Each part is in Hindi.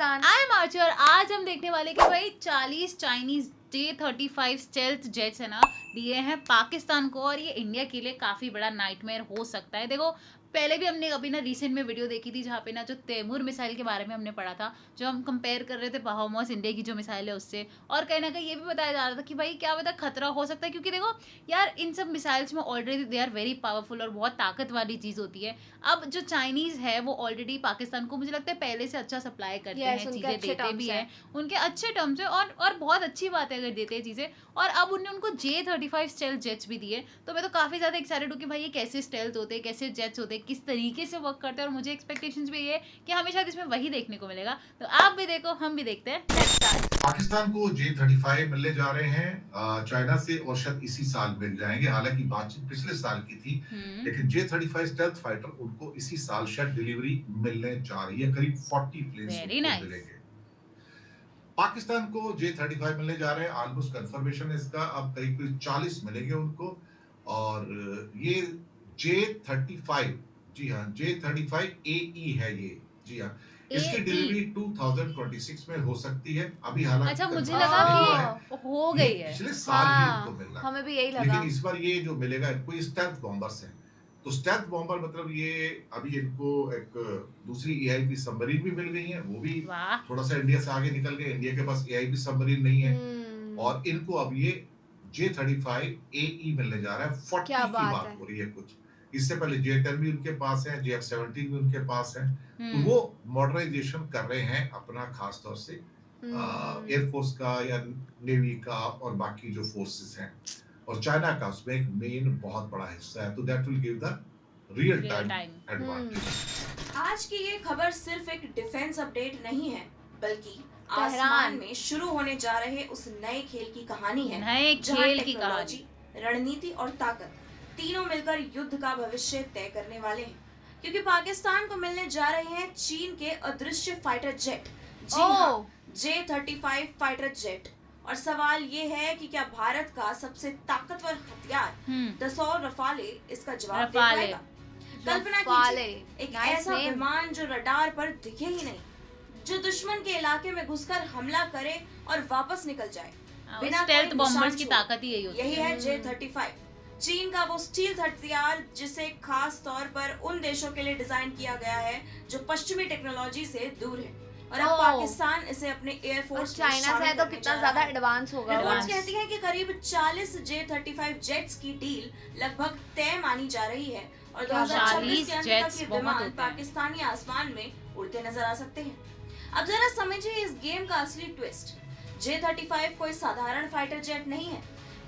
मुस्कान। आई एम आर्ची और आज हम देखने वाले कि भाई 40 चाइनीज J-35 स्टेल्थ जेट्स है ना दिए हैं पाकिस्तान को, और ये इंडिया के लिए काफी बड़ा नाइटमेयर हो सकता है। देखो पहले भी हमने अभी ना रिसेंट में वीडियो देखी थी जहाँ पे ना जो तैमूर मिसाइल के बारे में हमने पढ़ा था, जो हम कंपेयर कर रहे थे ब्रह्मोस इंडिया की जो मिसाइल है उससे, और कहीं ना कहीं ये भी बताया जा रहा था कि भाई क्या पता खतरा हो सकता है, क्योंकि देखो यार इन सब मिसाइल्स में already they are very powerful और बहुत ताकत वाली चीज होती है। अब जो चाइनीज है वो ऑलरेडी पाकिस्तान को मुझे लगता है पहले से अच्छा सप्लाई करते हैं, चीजें देते भी हैं, उनके अच्छे टर्म्स है, और बहुत अच्छी बात है अगर देते हैं चीजें। और अब उन्होंने उनको J-35 स्टेल्थ जेट्स भी दिए, तो मैं तो काफी ज्यादा एक्साइटेड हूँ कि भाई ये कैसे स्टेल्थ होते हैं, कैसे जेट्स होते हैं, किस तरीके से वर्क करते हैं, और मुझे एक्सपेक्टेशंस भी ये है कि हमें शायद इसमें वही देखने को मिलेगा। तो आप भी देखो, हम भी देखते हैं। पाकिस्तान को J-35 मिलने जा रहे हैं चाइना से, और शायद इसी साल मिल जाएंगे। हालांकि बातचीत पिछले साल की थी, लेकिन J-35 स्टेल्थ फाइटर उनको इसी साल शायद डिलीवरी मिलने जा रही है। करीब 40 प्लेन्स मिलेंगे। पाकिस्तान को J-35 मिलने जा रहे हैं, ऑलमोस्ट कंफर्मेशन है इसका। अब करीब 40 मिलेंगे उनको, और ये J-35, जी हाँ, J-35AE है ये, जी हाँ। इसकी डिलीवरी 2026 में हो सकती है। अभी हालांकि अच्छा, मुझे लगा कि हो गई है, पिछले साल ही इनको मिलना, हमें भी यही लगा। लेकिन इस बार ये जो मिलेगा इनको ये स्टेल्थ बॉम्बर्स हैं। तो स्टेल्थ बॉम्बर मतलब ये अभी इनको एक दूसरी AIP सबमरीन भी मिल गई है, वो भी थोड़ा सा इंडिया से आगे निकल गए। इंडिया के पास AIP सबमरीन नहीं है, और इनको अब ये J-35AE मिलने जा रहा है। 40 की बात हो रही है कुछ। इससे पहले J-10 भी उनके पास है, JF-17 भी उनके पास है। तो वो मॉडर्नाइजेशन कर रहे हैं अपना, खास तौर से एयरफोर्स का या नेवी का और बाकी जो फोर्सेस हैं, और चाइना का उसमें एक मेन बहुत बड़ा हिस्सा है। तो that will give the real time advantage. आज की ये खबर सिर्फ एक डिफेंस अपडेट नहीं है, बल्कि आसमान में शुरू होने जा रहे उस नए खेल की कहानी है, नए खेल की कहानी, रणनीति और ताकत तीनों मिलकर युद्ध का भविष्य तय करने वाले हैं। क्योंकि पाकिस्तान को मिलने जा रहे हैं चीन के अदृश्य फाइटर जेट, जी हाँ, J-35 फाइटर जेट। और सवाल ये है कि क्या भारत का सबसे ताकतवर हथियार दसौर रफाले इसका जवाब दे पाएगा? कल्पना कीजिए एक ऐसा विमान जो रडार पर दिखे ही नहीं, जो दुश्मन के इलाके में घुसकर हमला करे और वापस निकल जाए बिना स्टेल्थ बॉम्बर्स की ताकत ही यही है J-35, चीन का वो स्टील्थ हथियार जिसे खास तौर पर उन देशों के लिए डिजाइन किया गया है जो पश्चिमी टेक्नोलॉजी से दूर है। और अब पाकिस्तान इसे अपने एयरफोर्स चाइना से तो कितना ज्यादा एडवांस होगा। रिपोर्ट्स कहती हैं कि करीब 40 J-35 जेट्स की डील लगभग तय मानी जा रही है, और 2026 के अंत तक ये विमान पाकिस्तानी आसमान में उड़ते नजर आ सकते हैं। अब जरा समझिए इस गेम का असली ट्विस्ट। J-35 कोई साधारण फाइटर जेट नहीं है,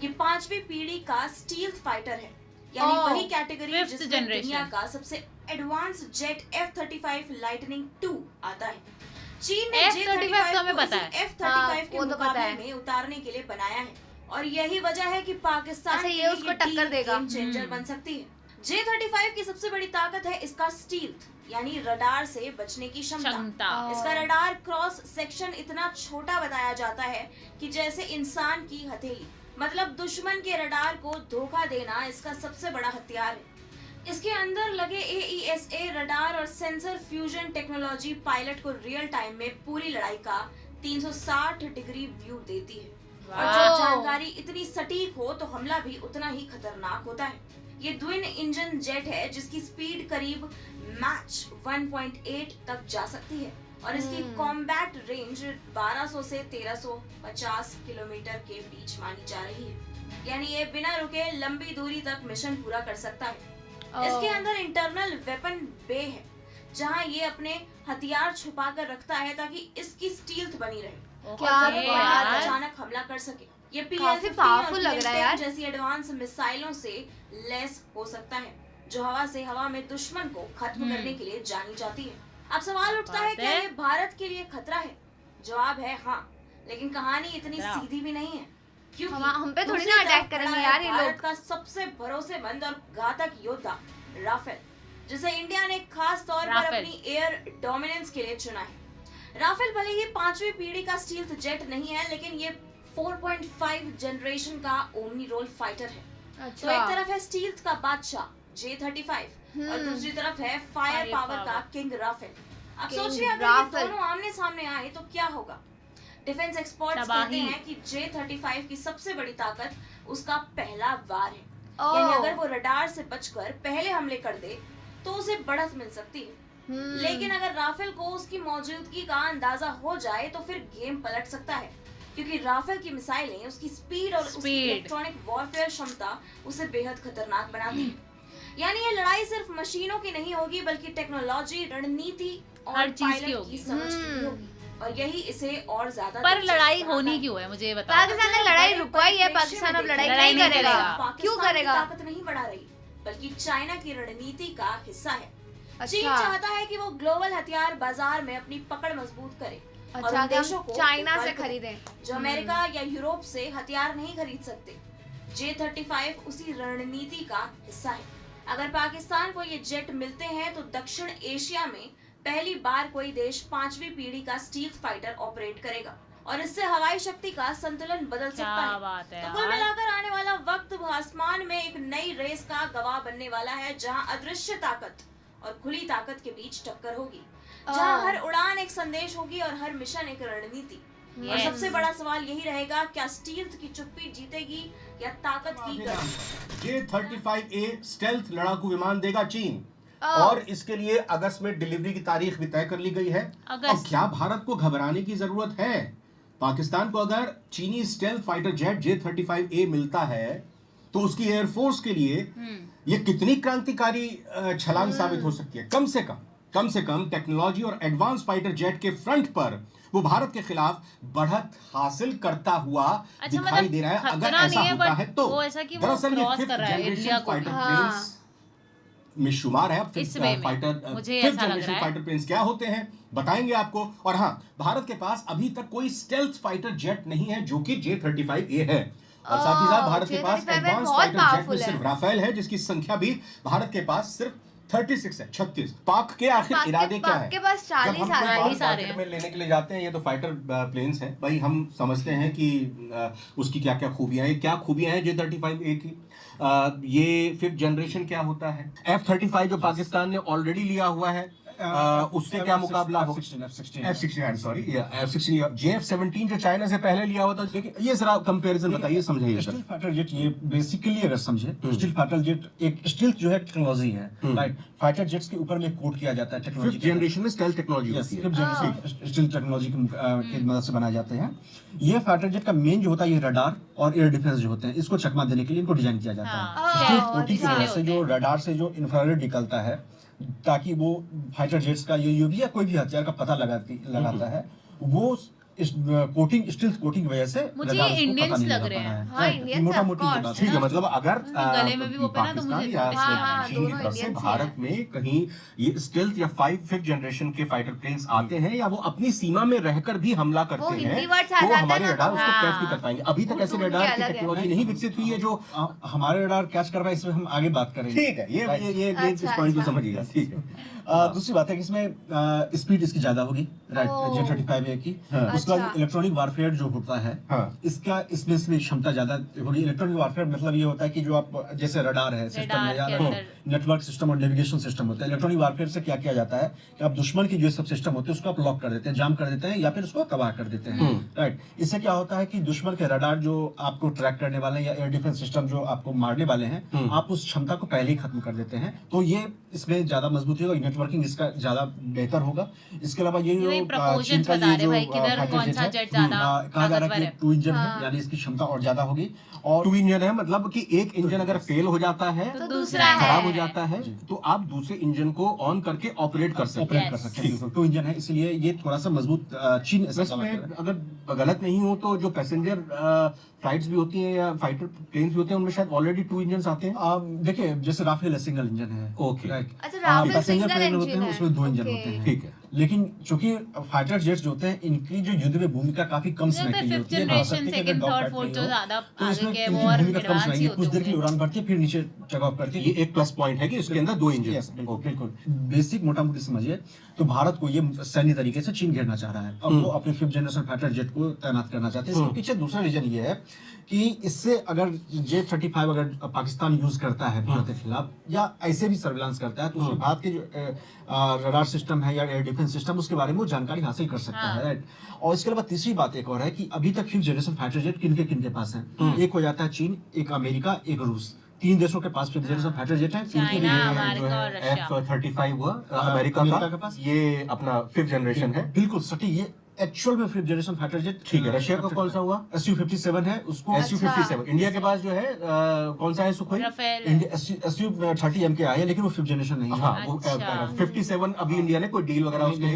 ये 5वीं पीढ़ी का स्टील्थ फाइटर है, यानी वही कैटेगरी जिसमें दुनिया का सबसे एडवांस जेट F-35 लाइटनिंग 2 आता है। चीन ने J-35 को F-35 के मुकाबले में उतारने के लिए बनाया है, और यही वजह है कि पाकिस्तान ये उसको टक्कर देगा, गेम चेंजर बन सकती है। J-35 की सबसे बड़ी ताकत है इसका स्टील्थ, यानी रडार से बचने की क्षमता। इसका रडार क्रॉस सेक्शन इतना छोटा बताया जाता है कि जैसे इंसान की हथेली, मतलब दुश्मन के रडार को धोखा देना इसका सबसे बड़ा हथियार है। इसके अंदर लगे AESA रडार और सेंसर फ्यूजन टेक्नोलॉजी पायलट को रियल टाइम में पूरी लड़ाई का 360 डिग्री व्यू देती है, और जब जानकारी इतनी सटीक हो तो हमला भी उतना ही खतरनाक होता है। ये ट्विन इंजन जेट है जिसकी स्पीड करीब मैच 1.8 तक जा सकती है, और इसकी कॉम्बैट रेंज 1200 से 1350 किलोमीटर के बीच मानी जा रही है, यानी ये बिना रुके लंबी दूरी तक मिशन पूरा कर सकता है। इसके अंदर इंटरनल वेपन बे है, जहां ये अपने हथियार छुपा कर रखता है ताकि इसकी स्टील्थ बनी रहे, अचानक हमला कर सके। ये पावरफुल लग रहा है यार, जैसी एडवांस मिसाइलों से लैस हो सकता है, जो हवा से हवा में दुश्मन को खत्म करने के लिए जानी जाती है। अब सवाल उठता है, क्या ये भारत के लिए खतरा है? जवाब है हाँ, लेकिन कहानी इतनी सीधी भी नहीं है, क्योंकि हम पे थोड़ी ना अटैक करेंगे यार ये लोग। भारत का सबसे भरोसेमंद और घातक योद्धा राफेल, जिसे इंडिया ने खास तौर पर अपनी एयर डोमिनेंस के लिए चुना है। राफेल भले ही 5वीं पीढ़ी का स्टील्थ जेट नहीं है, लेकिन ये 4.5 जनरेशन का ओमनी रोल फाइटर है। तो एक तरफ है स्टील्थ का बादशाह J-35 और दूसरी तरफ है फायर पावर का किंग राफेल। अब King सोचिए अगर ये Rafale। दोनों आमने सामने आए तो क्या होगा। डिफेंस एक्सपर्ट्स कहते हैं कि J-35 की सबसे बड़ी ताकत उसका पहला वार है। यानी अगर वो रडार से बचकर पहले हमले कर दे तो उसे बढ़त मिल सकती है। लेकिन अगर राफेल को उसकी मौजूदगी का अंदाजा हो जाए तो फिर गेम पलट सकता है, क्योंकि राफेल की मिसाइलें, उसकी स्पीड और उसकी इलेक्ट्रॉनिक वॉरफेयर क्षमता उसे बेहद खतरनाक बनाती है। यानी ये लड़ाई सिर्फ मशीनों की नहीं होगी बल्कि टेक्नोलॉजी, रणनीति और हर चीज की पायलट होगी। की समझ की भी होगी, और यही इसे और ज्यादा पर दिलचस्प लड़ाई बनाता होनी है। क्यों है, मुझे ये बताओ। पाकिस्तान ने लड़ाई रुकवाई है, पाकिस्तान अब लड़ाई नहीं करेगा। क्यों पाकिस्तान की करेगा? ताकत नहीं बढ़ा रही बल्कि चाइना की रणनीति का हिस्सा है। चीन अच्छा चाहता है कि वो ग्लोबल हथियार बाजार में अपनी पकड़ मजबूत करे और अच्छा उन कि देशों हम को चाइना से विकल्प दें, खरीदें। जो अमेरिका या यूरोप से हथियार नहीं खरीद सकते। J-35 उसी रणनीति का हिस्सा है। अगर पाकिस्तान को ये जेट मिलते हैं तो दक्षिण एशिया में पहली बार कोई देश 5वीं पीढ़ी का स्टील्थ फाइटर ऑपरेट करेगा और इससे हवाई शक्ति का संतुलन बदल सकता क्या है। बात है तो कुल यार। मिलाकर आने वाला वक्त आसमान में एक नई रेस का गवाह बनने वाला है, जहां अदृश्य ताकत और खुली ताकत के बीच टक्कर होगी, जहां हर उड़ान एक संदेश होगी और हर मिशन एक रणनीति। और Yes. सबसे बड़ा सवाल यही रहेगा, क्या स्टील्थ की चुप्पी जीतेगी या ताकत की गति? J-35A स्टेल्थ लड़ाकू विमान देगा चीन, और इसके लिए अगस्त में डिलीवरी की तारीख भी तय कर ली गई है। अब क्या भारत को घबराने की जरूरत है? पाकिस्तान को अगर चीनी स्टेल्थ फाइटर जेट J-35A मिलता है तो उसकी एयरफोर्स के लिए ये कितनी क्रांतिकारी छलांग साबित हो सकती है। कम से कम टेक्नोलॉजी और एडवांस फाइटर जेट के फ्रंट पर वो भारत के खिलाफ बढ़त हासिल करता हुआ दिखाई दे रहा है। अगर ऐसा होता है तो दरअसल ये फिफ्थ जनरेशन फाइटर प्लेन्स में शुमार है। फाइटर प्लेन्स क्या होते हैं बताएंगे आपको। और हाँ, भारत के पास अभी तक कोई स्टेल्थ फाइटर जेट नहीं है जो कि J-35A है। और साथ ही साथ भारत के पास एडवांस फाइटर जेट में सिर्फ राफेल है, जिसकी संख्या भी भारत के पास सिर्फ 36 है, 36। पाक के आखिर इरादे क्या है? के पास 40 आ रहे हैं में लेने के लिए जाते हैं, ये तो फाइटर प्लेन्स हैं भाई। हम समझते हैं कि उसकी क्या क्या खूबियां हैं। क्या खूबियां हैं J-35A की? ये फिफ्थ जनरेशन क्या होता है? F-35 जो पाकिस्तान ने ऑलरेडी लिया हुआ है, उससे क्या मुकाबला हो? F-16 सॉरी, F-16 J-17 जो चाइना से पहले लिया हुआ था। ये जरा कंपैरिजन बताइए, समझाइए। स्टील्थ फाइटर जेट ये बेसिकली अगर समझे तो स्टील्थ फाइटर जेट एक स्टील्थ जो है टेक्नोलॉजी है, राइट। फाइटर जेट्स के ऊपर में कोड किया जाता है टेक्नोलॉजी। फिफ्थ जनरेशन में स्टेल्थ टेक्नोलॉजी होती है। फिफ्थ जनरेशन स्टील्थ टेक्नोलॉजी की मदद से बनाए जाते हैं। ये फाइटर जेट का मेन जो होता है ये रडार और एयर डिफेंस जो होते हैं, इसको चकमा देने के लिए इनको डिजाइन किया जाता है। स्टील्थ कोटिंग की वजह से जो रडार से जो इंफ्रारेड निकलता है ताकि वो फाइटर जेट्स का ये यूवी या कोई भी हथियार का पता लगाता है, वो इस कोटिंग स्टील्थ कोटिंग की वजह से मुझे ये इंडियंस लग रहे हैं। हाँ, Indians मोटा of मोटी course। ठीक है, मतलब अगर गले में भी वो पहना तो मुझे पाकिस्तान या हाँ, चीन की दोनों तरफ से Indians ही भारत में कहीं ये स्टेल्थ या फिफ्थ जनरेशन के फाइटर प्लेन्स आते हैं या वो अपनी सीमा में रहकर भी हमला करते हैं, हिंदी words आ तो जाते हैं हमारे ना, रडार तो उसको हाँ। कैच भी कर पाएंगे। अभी तक ऐसे वो रडार की अलग है। टेक्नोलॉजी नहीं विकसित हुई है जो हमारे रडार कैच कर पाए, इसमें हम आगे बात करेंगे। ठीक है। ये इस अच्छा, पॉइंट को अच्छा। समझिएगा। ठीक है। दूसरी बात है कि इसमें स्पीड इसकी ज्यादा होगी, राइट। ओह। J-35A की उसका अच्छा। इलेक्ट्रॉनिक वारफेयर जो होता है, हाँ। इसका इसमें से क्षमता ज्यादा होगी। इलेक्ट्रॉनिक वारफेयर मतलब ये होता है कि जो आप जैसे रडार है सिस्टम में या के अंदर। नेटवर्क सिस्टम और नेविगेशन सिस्टम होता है। इलेक्ट्रॉनिक वारफेयर से क्या किया जाता है कि आप दुश्मन की जो सब सिस्टम होते हैं उसको आप लॉक कर देते हैं, जाम कर देते हैं या फिर उसको तबाह कर देते हैं, राइट। इससे क्या होता है कि दुश्मन के रडार जो आपको ट्रैक करने वाले हैं या एयर डिफेंस सिस्टम जो आपको मारने वाले हैं, आप उस क्षमता को पहले ही खत्म कर देते हैं। तो ये इसमें ज्यादा मजबूती होगा, नेटवर्किंग इसका ज्यादा बेहतर होगा। इसके अलावा ये जो proportions बता रहे भाई, किधर कौन सा जेट ज्यादा कहा जा रहा है ताकतवर कि है। 2 इंजन है, यानी इसकी क्षमता और ज्यादा होगी। और 2 इंजन है, मतलब कि एक इंजन अगर फेल हो जाता है, तो दूसरा है। खराब हो जाता है, तो आप दूसरे इंजन को ऑन करके ऑपरेट कर सकते ऑपरेट हैं। कर सकते हैं। 2 इंजन है, इसलिए ये थोड़ा सा मजबूत चीन ऐसा वैसे मैं अगर गलत नहीं हूँ तो जो पैसेंजर फ्लाइट्स भी होती हैं या फाइटर प्लेन्स भी होते हैं उनमें शायद ऑलरेडी 2 इंजन आते हैं। देखिए जैसे राफेल सिंगल इंजन है, ओके। राइट। अच्छा, राफेल पैसेंजर सिंगल प्लेन होते इंजन हैं है। उसमें 2 इंजन ओके। होते हैं, ठीक है। लेकिन चूंकि फाइटर जेट्स जो होते हैं इनकी जो युद्ध में भूमिका काफी कम समय के लिए फिफ्थ होती है। जनरेशन सेकंड थर्ड फोर्थ जो ज्यादा तो आगे इसमें के इनकी वो और भूमिका कम एडवांस समय ही की, कुछ देर के लिए होते उड़ान भरती है फिर नीचे टेक ऑफ करती है। ये एक प्लस पॉइंट है कि इसके अंदर 2 इंजन। Yes, बिल्कुल। बेसिक मोटा मोटी समझिए तो भारत को ये सैन्य तरीके से चीन घेरना चाह रहा है। अब वो अपने फिफ्थ जनरेशन फाइटर जेट को तैनात करना चाहते हैं। इसके पीछे दूसरा रीजन ये है कि इससे अगर J-35 अगर पाकिस्तान यूज करता है भारत के खिलाफ या ऐसे भी सर्विलांस करता है तो उसमें भारत के जो रडार सिस्टम है या एयर डिफेंस डिफेंस सिस्टम, उसके बारे में वो जानकारी हासिल कर सकता है, राइट। और इसके अलावा तीसरी बात एक और है कि अभी तक 5th जनरेशन फाइटर जेट किन के पास है। एक हो जाता है चीन, एक अमेरिका, एक रूस, 3 देशों के पास 5th जनरेशन फाइटर जेट है। चाइना, जो अमेरिका और है रशिया। F-35 हुआ अमेरिका के पास, ये अपना 5th जनरेशन है। बिल्कुल सटीक, ये एक्चुअल में 5th जनरेशन फाइटर जेट। ठीक है, रशिया का कौन सा हुआ? Su-57 है उसको। Su-57। इंडिया के पास जो है कौन सा है सुखोई? राफेल। Su-30 MK आया, लेकिन वो 5th जनरेशन नहीं है। हाँ, वो अच्छा। 57 अभी इंडिया ने कोई डील वगैरह उसके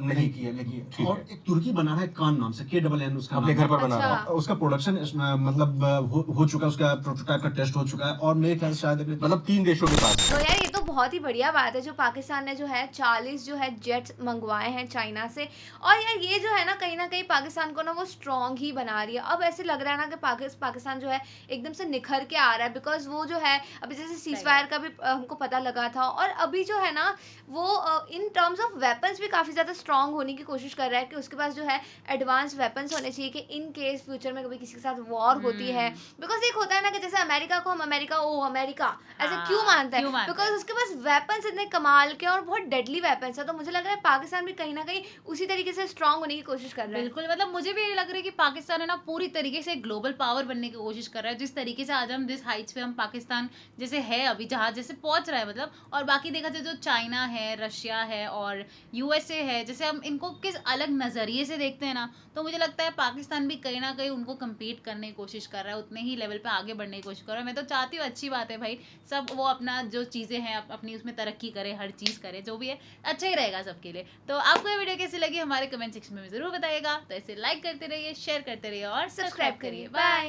नहीं किया, लेकिन ठीक और है। एक तुर्की बना रहा है कान नाम से, KNN उसका अपने नाम घर पर बना अच्छा। रहा है। उसका प्रोडक्शन मतलब हो चुका है, उसका प्रोटोटाइप का टेस्ट हो चुका है, और मेरे ख्याल से शायद मतलब 3 देशों के पास। तो यार ये तो बहुत ही बढ़िया बात है जो पाकिस्तान ने जो है 40 जो है जेट्स मंगवाए हैं चाइना से। और यार ये जो है ना कहीं पाकिस्तान को ना वो स्ट्रॉन्ग ही बना रही है। अब ऐसे लग रहा है ना कि पाकिस्तान जो है एकदम से निखर के आ रहा है, बिकॉज वो जो है अभी जैसे सीज फायर का भी हमको पता लगा था, और अभी जो है ना वो इन टर्म्स ऑफ वेपन्स भी काफ़ी ज़्यादा स्ट्रॉन्ग होने की कोशिश कर रहा है कि उसके पास जो है एडवांस वेपन्स होने चाहिए कि इन केस फ्यूचर में कभी किसी के साथ वॉर होती है। बिकॉज एक होता है ना कि जैसे अमेरिका को हम अमेरिका ऐसे क्यों मानते हैं, बिकॉज उसके पास वेपन्स इतने कमाल के और बहुत डेडली वेपन्स है। तो मुझे लग रहा है पाकिस्तान भी कहीं ना कहीं उसी तरीके से स्ट्रॉन्ग होने की कोशिश कर रहा है। बिल्कुल, मतलब मुझे भी ये लग रहा है कि पाकिस्तान है ना पूरी तरीके से ग्लोबल पावर बनने की कोशिश कर रहा है। जिस तरीके से आज हम जिस हाइट्स पे हम पाकिस्तान जैसे है अभी जहाँ जैसे पहुंच रहा है मतलब, और बाकी देखा जाए जो चाइना है, रशिया है और USA है, जैसे हम इनको किस अलग नज़रिए से देखते हैं ना, तो मुझे लगता है पाकिस्तान भी कहीं ना कहीं उनको कम्पीट करने की कोशिश कर रहा है, उतने ही लेवल पे आगे बढ़ने की कोशिश कर रहा है। मैं तो चाहती हूँ, अच्छी बात है भाई, सब वो अपना जो चीज़ें हैं अपनी उसमें तरक्की करे, हर चीज़ करे, जो भी है अच्छा ही रहेगा सबके लिए। तो आपको ये वीडियो कैसी लगी हमारे कमेंट सेक्शन में ज़रूर बताइएगा। तो इसे लाइक करते रहिए, शेयर करते रहिए और सब्सक्राइब करिए। बाय।